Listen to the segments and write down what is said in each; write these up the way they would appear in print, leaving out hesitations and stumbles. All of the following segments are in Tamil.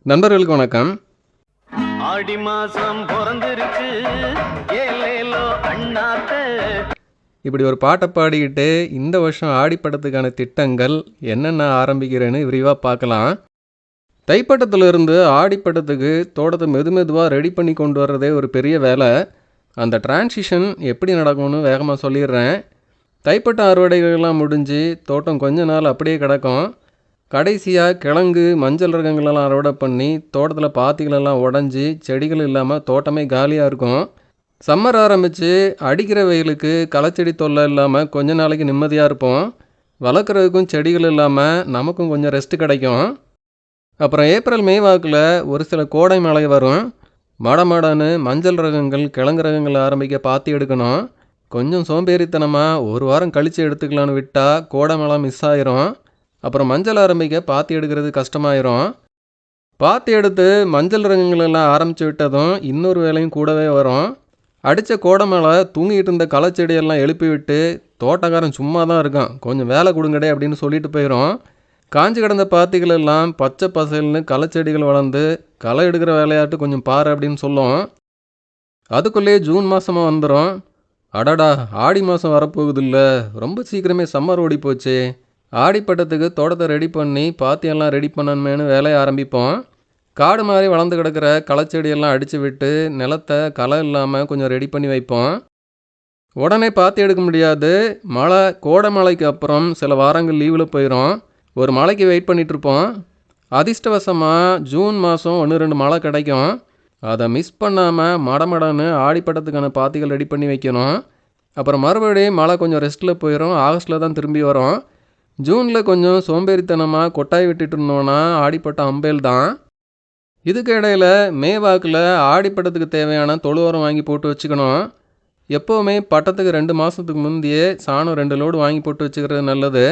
நண்பர்களுக்கு வணக்கம். ஆடி மாசம் பிறந்திருக்கு ஏலேலோ அண்ணாத்த. இப்படி ஒரு பாட்டை பாடிக்கிட்டு இந்த வருஷம் ஆடி பட்டத்துக்கான திட்டங்கள் என்னென்ன ஆரம்பிக்கிறேன்னு விரிவாக பார்க்கலாம். தைப்பட்டத்திலிருந்து ஆடிப்பட்டத்துக்கு தோட்டத்தை மெதுவாக ரெடி பண்ணி கொண்டு வர்றதே ஒரு பெரிய வேலை. அந்த டிரான்சிஷன் எப்படி நடக்கும்னு வேகமாக சொல்லிடுறேன். தைப்பட்ட அறுவடைகள்லாம் முடிஞ்சு தோட்டம் கொஞ்ச நாள் அப்படியே கிடக்கும். கடைசியாக கிழங்கு மஞ்சள் ரகங்களெல்லாம் அறுவடை பண்ணி தோட்டத்தில் பாத்திகளெல்லாம் உடஞ்சி செடிகள் இல்லாமல் தோட்டமே காலியாக இருக்கும். சம்மர் ஆரம்பித்து அடிக்கிற வெயிலுக்கு களைச்செடி தொல்லை இல்லாமல் கொஞ்ச நாளைக்கு நிம்மதியாக இருப்போம். வளர்க்குறதுக்கும் செடிகள் இல்லாமல் நமக்கும் கொஞ்சம் ரெஸ்ட் கிடைக்கும். அப்புறம் ஏப்ரல் மே வாக்கில் ஒரு சில கோடை மழை வரும். மாடன்னு மஞ்சள் ரகங்கள் கிழங்கு ரகங்கள் ஆரம்பிக்க பாத்தி எடுக்கணும். கொஞ்சம் சோம்பேறித்தனமாக ஒரு வாரம் கழித்து எடுத்துக்கலான்னு விட்டால் கோடை மழை மிஸ் ஆயிரும். அப்புறம் மஞ்சள் ஆரம்பிக்க பாத்தி எடுக்கிறது கஷ்டமாயிரும். பாத்தி எடுத்து மஞ்சள் ரகங்களெல்லாம் ஆரம்பித்து விட்டதும் இன்னொரு வேலையும் கூடவே வரும். அடித்த கோடை மழை தூங்கிட்டு இருந்த களைச்செடியெல்லாம் எழுப்பி விட்டு தோட்டக்காரன் சும்மா தான் இருக்கான், கொஞ்சம் வேலை கொடுங்கடே அப்படின்னு சொல்லிட்டு போயிடும். காஞ்சி கிடந்த பாத்திகள் எல்லாம் பச்சை பசல்னு களைச்செடிகள் வளர்ந்து களை எடுக்கிற வேலையாட்டு கொஞ்சம் பாரு அப்படின்னு சொல்லும். அதுக்குள்ளேயே ஜூன் மாதமாக வந்துடும். அடடா, ஆடி மாதம் வரப்போகுது இல்லை, ரொம்ப சீக்கிரமே சம்மர் ஓடி போச்சு. ஆடிப்பட்டத்துக்கு தோட்டத்தை ரெடி பண்ணி பாத்தியெல்லாம் ரெடி பண்ணணுமேனு வேலையை ஆரம்பிப்போம். காடு மாதிரி வளர்ந்து கிடக்கிற களைச்செடியெல்லாம் அடித்து விட்டு நிலத்தை களை இல்லாமல் கொஞ்சம் ரெடி பண்ணி வைப்போம். உடனே பாத்தி எடுக்க முடியாது. கோடை மழைக்கு அப்புறம் சில வாரங்கள் லீவில் போயிடும். ஒரு மழைக்கு வெயிட் பண்ணிகிட்ருப்போம். அதிர்ஷ்டவசமாக ஜூன் மாதம் 1-2 மழை கிடைக்கும். அதை மிஸ் பண்ணாமல் மடன்னு ஆடிப்பட்டத்துக்கான பாத்திகள் ரெடி பண்ணி வைக்கணும். அப்புறம் மறுபடியும் மழை கொஞ்சம் ரெஸ்ட்டில் போயிடும். ஆகஸ்ட்டில் தான் திரும்பி வரும். ஜூனில் கொஞ்சம் சோம்பேறித்தனமாக கொட்டாய் விட்டுட்டு இருந்தோன்னா ஆடிப்பட்டம் அம்பேல் தான். இதுக்கு இடையில் மே வாக்கில் ஆடிப்பட்டத்துக்கு தேவையான தொழு உரம் வாங்கி போட்டு வச்சுக்கணும். எப்போவுமே பட்டத்துக்கு 2 மாதத்துக்கு முந்தையே சாணம் 2 லோடு வாங்கி போட்டு வச்சுக்கிறது நல்லது.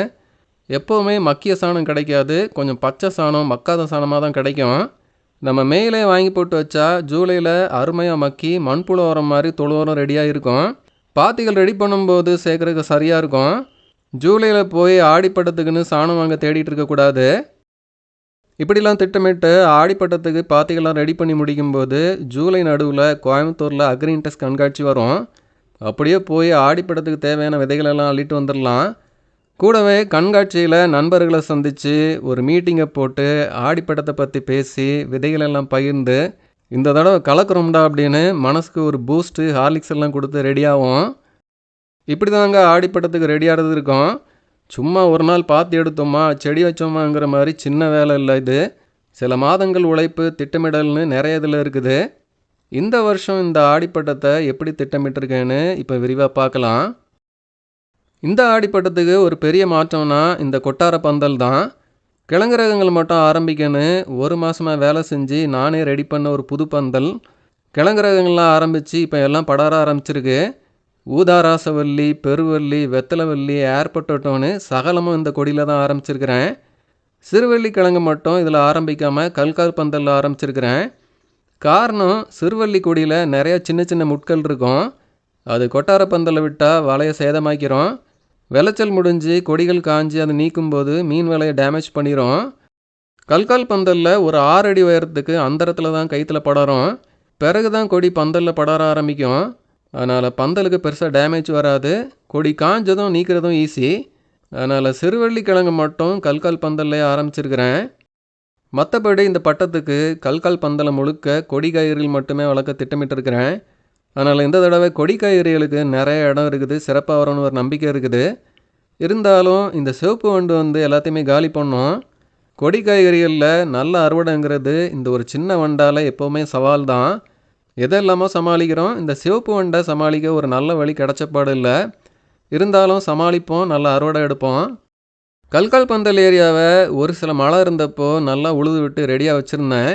எப்போவுமே மக்கிய சாணம் கிடைக்காது, கொஞ்சம் பச்சை சாணம் மக்காத சாணமாக தான் கிடைக்கும். நம்ம மேலே வாங்கி போட்டு வச்சா ஜூலையில் அருமையாக மக்கி மண்புழு உரம் மாதிரி தொழு உரம் ரெடியாக இருக்கும். பாத்திகள் ரெடி பண்ணும்போது சேர்க்குறதுக்கு சரியாக இருக்கும். ஜூலையில் போய் ஆடிப்பட்டத்துக்குன்னு சாணம் வாங்க தேடிட்டு இருக்கக்கூடாது. இப்படிலாம் திட்டமிட்டு ஆடிப்பட்டத்துக்கு பாத்திகள்லாம் ரெடி பண்ணி முடிக்கும்போது ஜூலை நடுவில் கோயம்புத்தூரில் அக்ரின்டெக்ஸ் கண்காட்சி வரும். அப்படியே போய் ஆடிப்பட்டத்துக்கு தேவையான விதைகளெல்லாம் அள்ளிட்டு வந்துடலாம். கூடவே கண்காட்சியில் நண்பர்களை சந்தித்து ஒரு மீட்டிங்கை போட்டு ஆடிப்பட்டத்தை பற்றி பேசி விதைகளெல்லாம் பகிர்ந்து இந்த தடவை கலக்குறோம்டா அப்படின்னு மனசுக்கு ஒரு பூஸ்ட்டு ஹார்லிக்ஸ் எல்லாம் கொடுத்து ரெடியாகும். இப்படி தாங்க ஆடிப்பட்டத்துக்கு ரெடி ஆகிறது இருக்கும். சும்மா ஒரு நாள் பாத்தி எடுத்தோமா செடி வச்சோமாங்கிற மாதிரி சின்ன வேலை இல்லை இது. சில மாதங்கள் உழைப்பு திட்டமிடல்னு நிறைய இதில் இருக்குது. இந்த வருஷம் இந்த ஆடிப்பட்டத்தை எப்படி திட்டமிட்டிருக்கேன்னு இப்போ விரிவாக பார்க்கலாம். இந்த ஆடிப்பட்டத்துக்கு ஒரு பெரிய மாற்றம்னா இந்த கொட்டார பந்தல் தான். கிழங்கு ரகங்கள் மட்டும் ஆரம்பிக்கன்னு ஒரு மாதமாக வேலை செஞ்சு நானே ரெடி பண்ண ஒரு புது பந்தல். கிழங்கு ரகங்கள்லாம் ஆரம்பித்து இப்போ எல்லாம் படர ஆரம்பிச்சிருக்கு. ஊதாராசவல்லி, பெருவல்லி, வெத்தலைவல்லி, ஏர் பொட்டோட்டோன்னு சகலமும் இந்த கொடியில் தான் ஆரம்பிச்சிருக்கிறேன். சிறுவள்ளி கிழங்கு மட்டும் இதில் ஆரம்பிக்காமல் கல்கால் பந்தலில் ஆரம்பிச்சிருக்கிறேன். காரணம், சிறுவள்ளி கொடியில் நிறைய சின்ன சின்ன முட்கள் இருக்கும். அது கொட்டார பந்தலை விட்டால் வலையை சேதமாக்கிறோம். விளைச்சல் முடிஞ்சு கொடிகள் காஞ்சி அதை நீக்கும்போது மீன் வலையை டேமேஜ் பண்ணிடும். கல்கால் பந்தலில் ஒரு 6 அடி உயரத்துக்கு அந்தரத்தில் தான் கைத்தில் படரும். பிறகு தான் கொடி பந்தலில் படர ஆரம்பிக்கும். அதனால் பந்தலுக்கு பெருசாக டேமேஜ் வராது. கொடி காஞ்சதும் நீக்கிறதும் ஈஸி. அதனால் சிறுவள்ளி கிழங்கு மட்டும் கல்கால் பந்தல்லே ஆரம்பிச்சிருக்கிறேன். மற்றபடி இந்த பட்டத்துக்கு கல்கால் பந்தலை முழுக்க கொடி காய்கறிகள் மட்டுமே வளர்க்க திட்டமிட்டிருக்கிறேன். அதனால் இந்த தடவை கொடி காய்கறிகளுக்கு நிறைய இடம் இருக்குது, சிறப்பாக வரும்னு ஒரு நம்பிக்கை இருக்குது. இருந்தாலும் இந்த சிவப்பு வண்டு எல்லாத்தையுமே காலி பண்ணோம். கொடி காய்கறிகளில் நல்ல அறுவடைங்கிறது இந்த ஒரு சின்ன வண்டால் எப்போவுமே சவால் தான். எதெல்லாமோ சமாளிக்கிறோம், இந்த சிவப்பு வண்டை சமாளிக்க ஒரு நல்ல வழி கிடச்சப்பாடு இல்லை. இருந்தாலும் சமாளிப்போம், நல்ல அறுவடை எடுப்போம். கல்கால் பந்தல் ஏரியாவை ஒரு சில மழை இருந்தப்போ நல்லா உழுது விட்டு ரெடியாக வச்சுருந்தேன்.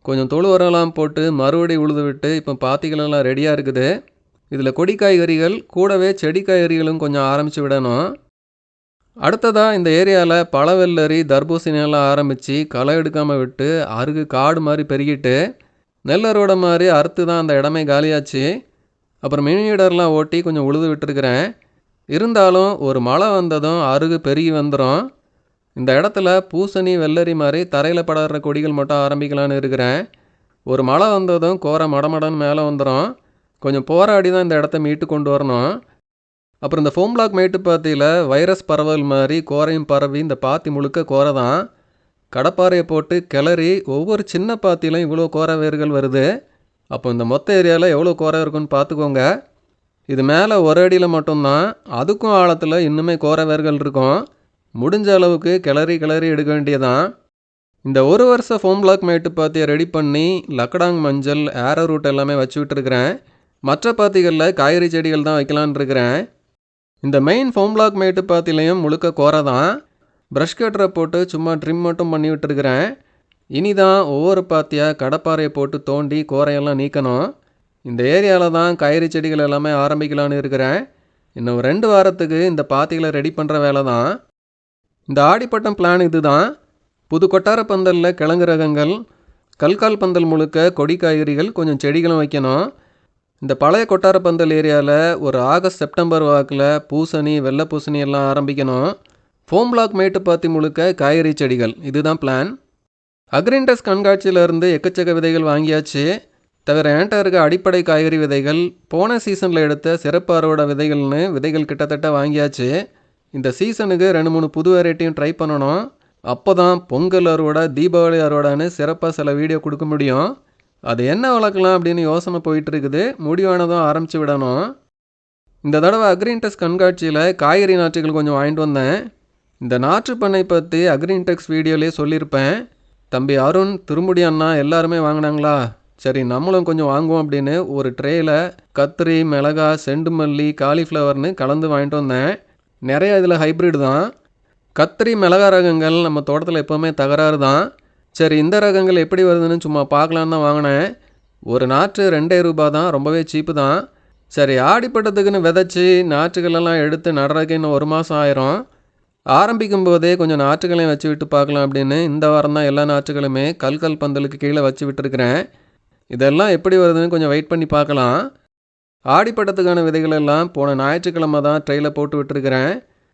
கொஞ்சம் தொழு உரம்லாம் போட்டு மறுபடி உழுது விட்டு இப்போ பாத்திகளெல்லாம் ரெடியாக இருக்குது. இதில் கொடி காய்கறிகள் கூடவே செடி காய்கறிகளும் கொஞ்சம் ஆரம்பித்து விடணும். அடுத்ததாக இந்த ஏரியாவில் பழவெள்ளரி, தர்பூசணியெல்லாம் ஆரம்பித்து களை எடுக்காமல் விட்டு அருகு காடு மாதிரி பெருகிட்டு நெல் அறுவடை மாதிரி அறுத்து தான் அந்த இடமே காலியாச்சு. அப்புறம் மினிடர்லாம் ஓட்டி கொஞ்சம் உழுது விட்டுருக்கிறேன். இருந்தாலும் ஒரு மழை வந்ததும் அருகு பெருகி வந்துடும். இந்த இடத்துல பூசணி வெள்ளரி மாதிரி தரையில் படர்ற கொடிகள் மட்டும் ஆரம்பிக்கலான்னு இருக்கிறேன். ஒரு மழை வந்ததும் கோரை மடமடன்னு மேலே வந்துடும். கொஞ்சம் போராடி தான் இந்த இடத்த மீட்டு கொண்டு வரணும். அப்புறம் இந்த ஃபோம் பிளாக் மேட்டுப்பாத்தியில் வைரஸ் பரவல் மாதிரி கோரையும் பரவி இந்த பாத்தி முழுக்க கோரை தான். கடப்பாறையை போட்டு கிளறி ஒவ்வொரு சின்ன பாத்தியிலும் இவ்வளோ கோரை வேர்கள் வருது. அப்போ இந்த மொத்த ஏரியாவில் எவ்வளோ கோரை இருக்குன்னு பார்த்துக்கோங்க. இது மேலே ஒரு அடியில் மட்டும்தான், அதுக்கும் ஆழத்தில் இன்னுமே கோரை வேர்கள் இருக்கும். முடிஞ்ச அளவுக்கு கிளறி எடுக்க வேண்டியதான். இந்த ஒரு வருஷம் ஃபோம் பிளாக் மேட்டுப்பாத்தியை ரெடி பண்ணி லக்கடாங் மஞ்சள் ஏரோ ரூட் எல்லாமே வச்சு விட்டுருக்கிறேன். மற்ற பாத்திகளில் காய்கறி செடிகள் தான் வைக்கலான் இருக்கிறேன். இந்த மெயின் ஃபோம் பிளாக் மேட்டுப்பாத்திலையும் முழுக்க கோரை தான். ப்ரஷ் கட்டரை போட்டு சும்மா ட்ரிம் மட்டும் பண்ணி விட்டுருக்கிறேன். இனிதான் ஒவ்வொரு பாத்தியாக கடப்பாறையை போட்டு தோண்டி கோரையெல்லாம் நீக்கணும். இந்த ஏரியாவில் தான் காய்கறி செடிகள் எல்லாமே ஆரம்பிக்கலான்னு இருக்கிறேன். இன்னும் 2 வாரத்துக்கு இந்த பாத்திகளை ரெடி பண்ணுற வேலை தான். இந்த ஆடிப்பட்டம் பிளான் இது தான். புது கொட்டார பந்தலில் கிழங்கு ரகங்கள், கல்கால் பந்தல் முழுக்க கொடி காய்கறிகள், கொஞ்சம் செடிகளும் வைக்கணும். இந்த பழைய கொட்டார பந்தல் ஏரியாவில் ஒரு ஆகஸ்ட் செப்டம்பர் வாக்கில் பூசணி வெள்ளை பூசணி எல்லாம் ஆரம்பிக்கணும். ஃபோம் பிளாக் மேட்டுப்பாத்தி முழுக்க காய்கறி செடிகள், இதுதான் பிளான். அக்ரின்டெக்ஸ் கண்காட்சியிலேருந்து எக்கச்சக்க விதைகள் வாங்கியாச்சு. தவிர என்கிட்ட இருக்க அடிப்படை காய்கறி விதைகள், போன சீசனில் எடுத்த சிறப்பு அறுவடை விதைகள்னு விதைகள் கிட்டத்தட்ட வாங்கியாச்சு. இந்த சீசனுக்கு 2-3 புது வெரைட்டியும் ட்ரை பண்ணணும். அப்போ தான் பொங்கல் அறுவடை, தீபாவளி அறுவடைன்னு சிறப்பாக சில வீடியோ கொடுக்க முடியும். அது என்ன வளர்க்கலாம் அப்படின்னு யோசனை போயிட்டு இருக்குது. முடிவானதும் ஆரம்பித்து விடணும். இந்த தடவை அக்ரின்டெக்ஸ் கண்காட்சியில் காய்கறி நாற்றுகள் கொஞ்சம் வாங்கிட்டு வந்தேன். இந்த நாற்று பண்ணை பற்றி அக்ரின்டெக்ஸ் வீடியோலேயே சொல்லியிருப்பேன். தம்பி அருண், திருமுடி அண்ணா எல்லாருமே வாங்கினாங்களா, சரி நம்மளும் கொஞ்சம் வாங்குவோம் அப்படின்னு ஒரு ட்ரேயில் கத்திரி, மிளகா, செண்டு மல்லி, காலிஃப்ளவர்னு கலந்து வாங்கிட்டு வந்தேன். நிறையா இதில் ஹைப்ரிட் தான். கத்திரி, மிளகா ரகங்கள் நம்ம தோட்டத்தில் எப்போவுமே தகராறு தான். சரி, இந்த ரகங்கள் எப்படி வருதுன்னு சும்மா பார்க்கலான்னு தான் வாங்கினேன். ஒரு நாற்று 2 ரூபாய் தான், ரொம்பவே சீப்பு தான். சரி, ஆடிப்பட்டத்துக்குன்னு விதைச்சி நாற்றுகளெல்லாம் எடுத்து நடுறதுக்கு இன்னும் 1 மாதம் ஆயிரும். ஆரம்பிக்கும் போதே கொஞ்சம் நாற்றுகளையும் வச்சு விட்டு பார்க்கலாம் அப்படின்னு இந்த வாரம் தான் எல்லா நாற்றுகளுமே கல்கல் பந்தலுக்கு கீழே வச்சு விட்டுருக்கிறேன். இதெல்லாம் எப்படி வருதுன்னு கொஞ்சம் வெயிட் பண்ணி பார்க்கலாம். ஆடிப்பட்டத்துக்கான விதைகள் எல்லாம் போன ஞாயிற்றுக்கிழமை தான் ட்ரெயில் போட்டு விட்டுருக்கிறேன்.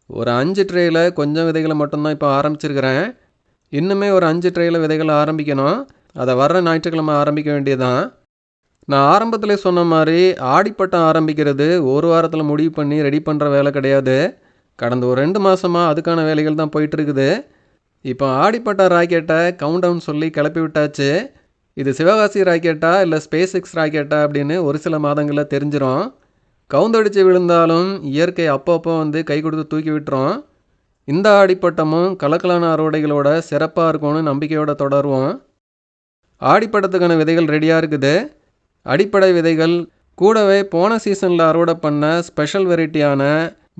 ஒரு 5 ட்ரெயில் கொஞ்சம் விதைகளை மட்டும்தான் இப்போ ஆரம்பிச்சிருக்கிறேன். இன்னுமே ஒரு 5 ட்ரெயில் விதைகள் ஆரம்பிக்கணும். அதை வர்ற ஞாயிற்றுக்கிழமை ஆரம்பிக்க வேண்டியதான். நான் ஆரம்பத்தில் சொன்ன மாதிரி ஆடிப்பட்டம் ஆரம்பிக்கிறது ஒரு வாரத்தில் முடிவு பண்ணி ரெடி பண்ணுற வேலை கிடையாது. கடந்த ஒரு 2 மாதமாக அதுக்கான வேலைகள் தான் போயிட்டுருக்குது. இப்போ ஆடிப்பட்டம் ராக்கெட்டை கவுண்டவுன் சொல்லி கிளப்பி விட்டாச்சு. இது சிவகாசி ராக்கெட்டா இல்லை ஸ்பேஸ் எக்ஸ் ராக்கெட்டா அப்படின்னு ஒரு சில மாதங்களில் தெரிஞ்சிடும். கவுந்தடிச்சு விழுந்தாலும் இயற்கை அப்பப்போ வந்து கை கொடுத்து தூக்கி விட்டுரும். இந்த ஆடிப்பட்டமும் கலக்கலான அறுவடைகளோட சிறப்பாக இருக்கும்னு நம்பிக்கையோடு தொடருவோம். ஆடிப்பட்டத்துக்கான விதைகள் ரெடியாக இருக்குது. அடிப்படை விதைகள் கூடவே போன சீசனில் அறுவடை பண்ண ஸ்பெஷல் வெரைட்டியான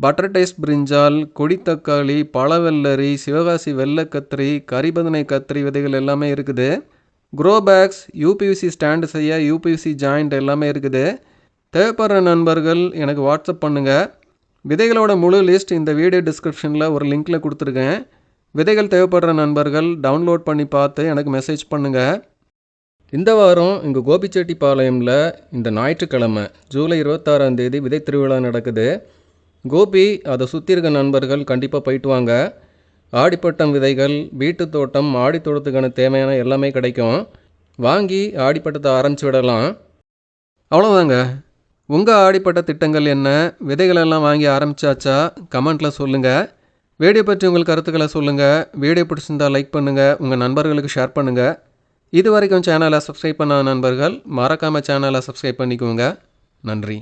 பட்டர் டேஸ்ட் பிரிஞ்சால், கொடித்தக்காளி, பழவெள்ளரி, சிவகாசி வெள்ளை கத்திரி, கரிபதனை கத்திரி விதைகள் எல்லாமே இருக்குது. க்ரோ பேக்ஸ், யூபிவிசி ஸ்டாண்டு செய்ய யூபிவிசி ஜாயிண்ட் எல்லாமே இருக்குது. தேவைப்படுற நண்பர்கள் எனக்கு வாட்ஸ்அப் பண்ணுங்கள். விதைகளோட முழு லிஸ்ட் இந்த வீடியோ டிஸ்கிரிப்ஷனில் ஒரு லிங்க்கில் கொடுத்துருக்கேன். விதைகள் தேவைப்படுற நண்பர்கள் டவுன்லோட் பண்ணி பார்த்து எனக்கு மெசேஜ் பண்ணுங்கள். இந்த வாரம் இங்கே கோபிச்செட்டிப்பாளையமில் இந்த ஞாயிற்றுக்கிழமை ஜூலை 26ஆம் தேதி விதை திருவிழா நடக்குது. கோபி, அதை சுற்றி இருக்க நண்பர்கள் கண்டிப்பாக போயிட்டு வாங்க. ஆடிப்பட்டம் விதைகள், வீட்டு தோட்டம், ஆடித்தோட்டத்துக்கான தேவையான எல்லாமே கிடைக்கும். வாங்கி ஆடிப்பட்டத்தை ஆரம்பித்து விடலாம். அவ்வளோதாங்க. உங்கள் ஆடிப்பட்ட திட்டங்கள் என்ன? விதைகளெல்லாம் வாங்கி ஆரம்பித்தாச்சா? கமெண்ட்டில் சொல்லுங்கள். வீடியோ பற்றி உங்கள் கருத்துக்களை சொல்லுங்கள். வீடியோ பிடிச்சிருந்தால் லைக் பண்ணுங்கள், உங்கள் நண்பர்களுக்கு ஷேர் பண்ணுங்கள். இது வரைக்கும் சேனலை சப்ஸ்கிரைப் பண்ணாத நண்பர்கள் மறக்காமல் சேனலை சப்ஸ்கிரைப் பண்ணிக்கோங்க. நன்றி.